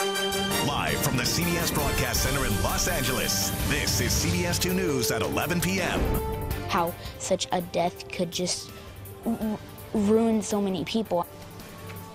Live from the CBS Broadcast Center in Los Angeles, this is CBS 2 News at 11 p.m. How such a death could just ruin so many people.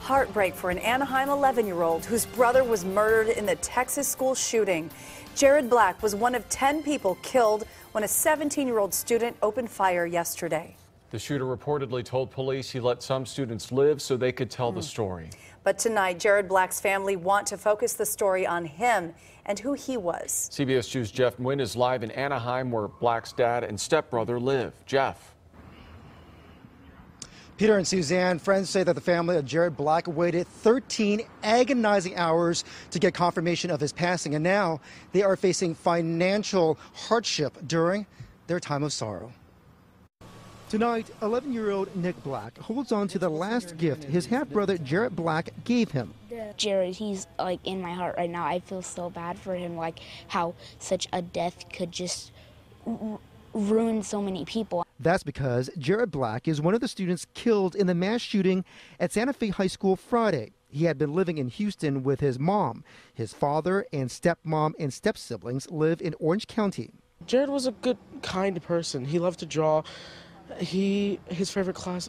Heartbreak for an Anaheim 11-year-old whose brother was murdered in the Texas school shooting. Jared Black was one of 10 people killed when a 17-year-old student opened fire yesterday. The shooter reportedly told police he let some students live so they could tell the story. But tonight, Jared Black's family want to focus the story on him and who he was. CBS 2's Jeff Nguyen is live in Anaheim, where Black's dad and stepbrother live. Jeff. Peter and Suzanne, friends say that the family of Jared Black waited 13 agonizing hours to get confirmation of his passing, and now they are facing financial hardship during their time of sorrow. Tonight, 11-year-old Nick Black holds on to the last gift his half-brother Jared Black gave him. Jared, he's like in my heart right now. I feel so bad for him, like how such a death could just ruin so many people. That's because Jared Black is one of the students killed in the mass shooting at Santa Fe High School Friday. He had been living in Houston with his mom. His father and stepmom and step-siblings live in Orange County. Jared was a good, kind person. He loved to draw. His favorite class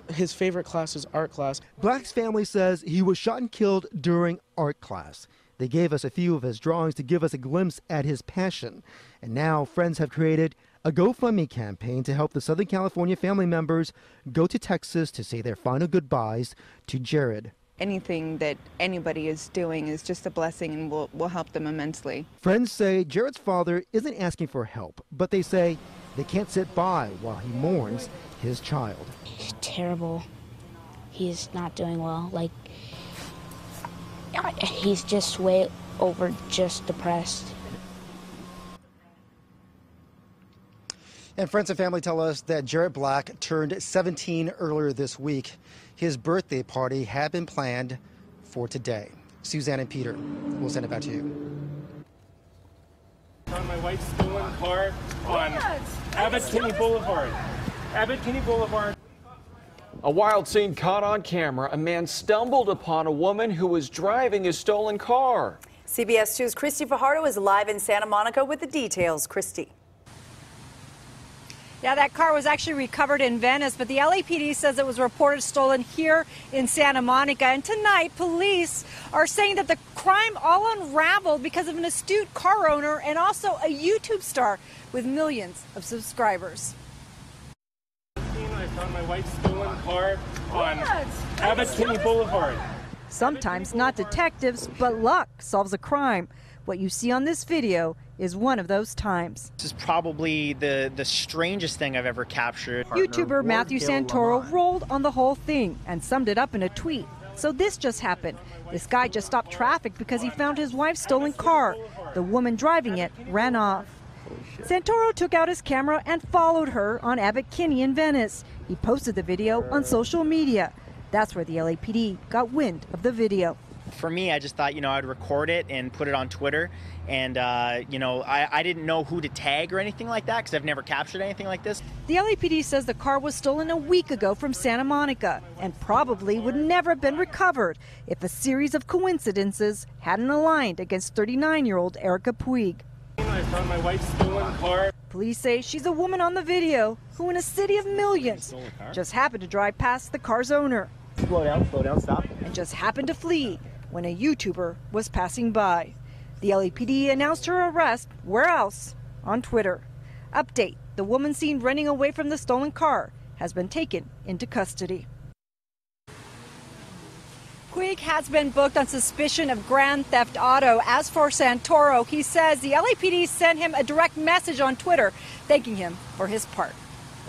is art class. Black's family says he was shot and killed during art class. They gave us a few of his drawings to give us a glimpse at his passion. And now friends have created a GoFundMe campaign to help the Southern California family members go to Texas to say their final goodbyes to Jared. Anything that anybody is doing is just a blessing and will help them immensely. Friends say Jared's father isn't asking for help, but they say they can't sit by while he mourns his child. He's terrible. He's not doing well. Like, he's just way over just depressed. And friends and family tell us that Jared Black turned 17 earlier this week. His birthday party had been planned for today. Suzanne and Peter, we'll send it back to you. On my wife's stolen car on Abbott Kinney Boulevard. Abbott Kinney Boulevard. A wild scene caught on camera. A man stumbled upon a woman who was driving his stolen car. CBS 2's Christy Fajardo is live in Santa Monica with the details. Christy. Yeah, that car was actually recovered in Venice, but the LAPD says it was reported stolen here in Santa Monica. And tonight, police are saying that the crime all unraveled because of an astute car owner and also a YouTube star with millions of subscribers. I found my wife's stolen car on Abbott Kinney Boulevard. Sometimes not detectives, but luck solves a crime. What you see on this video is one of those times. This is probably the strangest thing I've ever captured. YouTuber Matthew Santoro rolled on the whole thing and summed it up in a tweet. So this just happened. This guy just stopped traffic because he found his wife's stolen car. The woman driving it ran off. Santoro took out his camera and followed her on Abbott Kinney in Venice. He posted the video on social media. That's where the LAPD got wind of the video. For me, I just thought, I'd record it and put it on Twitter. And, I didn't know who to tag or anything like that because I've never captured anything like this. The LAPD says the car was stolen a week ago from Santa Monica and probably would never have been recovered if a series of coincidences hadn't aligned against 39-year-old Erica Puig. I found my wife's stolen car. Police say she's a woman on the video who, in a city of millions, just happened to drive past the car's owner. Slow down, stop. And just happened to flee when a YouTuber was passing by. The LAPD announced her arrest, where else? On Twitter. Update, the woman seen running away from the stolen car has been taken into custody. Puig has been booked on suspicion of grand theft auto. As for Santoro, he says the LAPD sent him a direct message on Twitter thanking him for his part.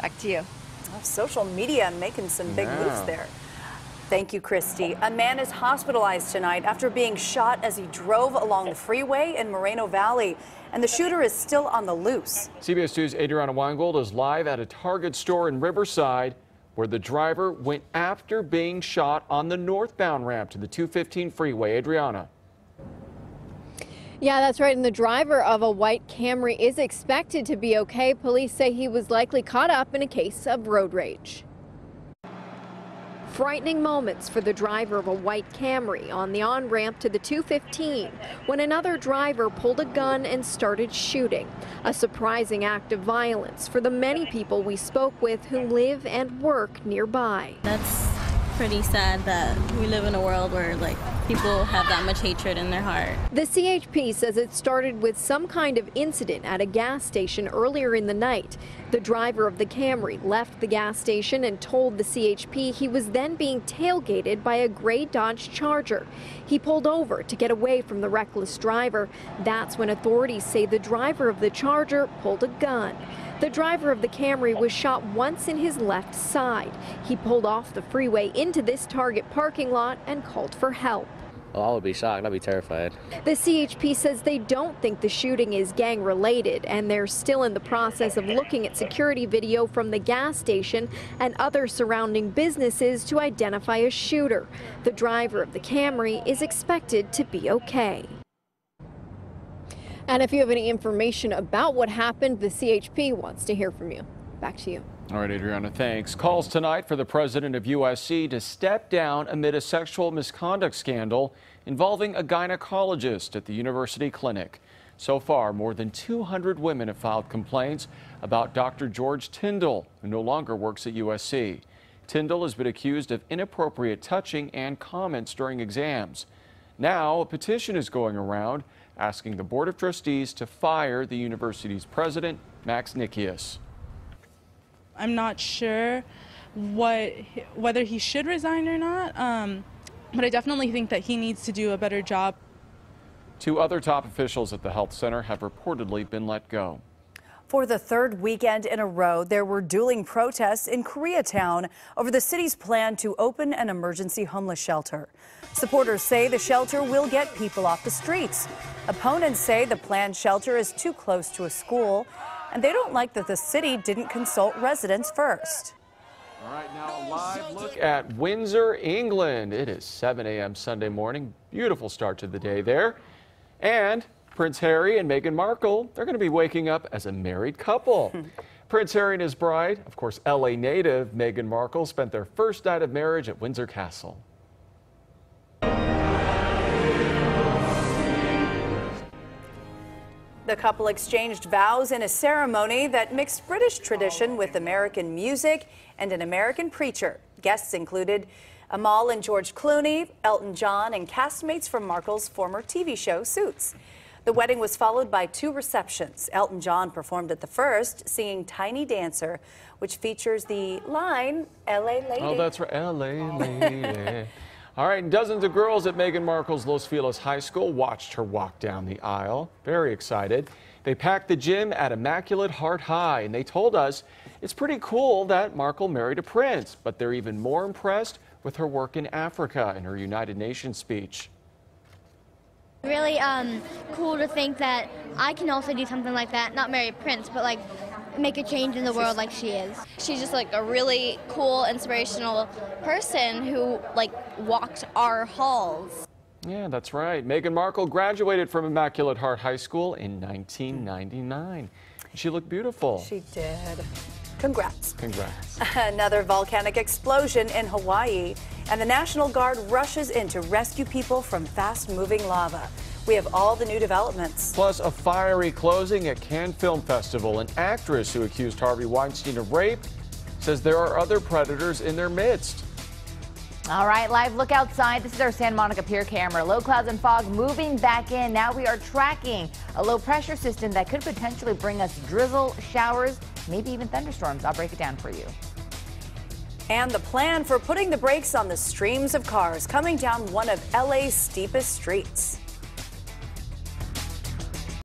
Back to you. Oh, social media making some big moves there. Thank you, Christy. A man is hospitalized tonight after being shot as he drove along the freeway in Moreno Valley, and the shooter is still on the loose. CBS 2's Adriana Weingold is live at a Target store in Riverside, where the driver went after being shot on the northbound ramp to the 215 freeway. Adriana. Yeah, that's right. And the driver of a white Camry is expected to be okay. Police say he was likely caught up in a case of road rage. Frightening moments for the driver of a white Camry on the on-ramp to the 215 when another driver pulled a gun and started shooting. A surprising act of violence for the many people we spoke with who live and work nearby. That's pretty sad that we live in a world where people have that much hatred in their heart. The CHP says it started with some kind of incident at a gas station earlier in the night. The driver of the Camry left the gas station and told the CHP he was then being tailgated by a gray Dodge Charger. He pulled over to get away from the reckless driver. That's when authorities say the driver of the Charger pulled a gun. The driver of the Camry was shot once in his left side. He pulled off the freeway into this Target parking lot and called for help. Well, I would be shocked. I'd be terrified. The CHP says they don't think the shooting is gang-related, and they're still in the process of looking at security video from the gas station and other surrounding businesses to identify a shooter. The driver of the Camry is expected to be okay. And if you have any information about what happened, the CHP wants to hear from you. Back to you. All right, Adriana, thanks. Calls tonight for the president of USC to step down amid a sexual misconduct scandal involving a gynecologist at the university clinic. So far, more than 200 women have filed complaints about Dr. George Tyndall, who no longer works at USC. Tyndall has been accused of inappropriate touching and comments during exams. Now, a petition is going around asking the Board of Trustees to fire the university's president, Max Nikias. I'm not sure whether he should resign or not, but I definitely think that he needs to do a better job. 2 other top officials at the health center have reportedly been let go. For the third weekend in a row, there were dueling protests in Koreatown over the city's plan to open an emergency homeless shelter. Supporters say the shelter will get people off the streets. Opponents say the planned shelter is too close to a school, and they don't like that the city didn't consult residents first. All right, now a live look at Windsor, England. It is 7 a.m. Sunday morning. Beautiful start to the day there. And Prince Harry and Meghan Markle, they're going to be waking up as a married couple. Prince Harry and his bride, of course, LA native Meghan Markle, spent their first night of marriage at Windsor Castle. The couple exchanged vows in a ceremony that mixed British tradition with American music and an American preacher. Guests included Amal and George Clooney, Elton John, and castmates from Markle's former TV show Suits. The wedding was followed by 2 receptions. Elton John performed at the first, singing Tiny Dancer, which features the line, LA Lady. Oh, that's right, LA Lady. All right, and dozens of girls at Meghan Markle's Los Feliz High School watched her walk down the aisle. Very excited. They packed the gym at Immaculate Heart High, and they told us it's pretty cool that Markle married a prince, but they're even more impressed with her work in Africa in her United Nations speech. Really cool to think that I can also do something like that, not marry a prince, but like make a change in the world like she is. She's just like a really cool, inspirational person who like walked our halls. Yeah, that's right. Meghan Markle graduated from Immaculate Heart High School in 1999. She looked beautiful. She did. Congrats. Congrats. Another volcanic explosion in Hawaii, and the National Guard rushes in to rescue people from fast-moving lava. We have all the new developments. Plus, a fiery closing at Cannes Film Festival. An actress who accused Harvey Weinstein of rape says there are other predators in their midst. All right, live look outside. This is our Santa Monica Pier camera. Low clouds and fog moving back in. Now we are tracking a low pressure system that could potentially bring us drizzle, showers, maybe even thunderstorms. I'll break it down for you. And the plan for putting the brakes on the streams of cars coming down one of LA's steepest streets.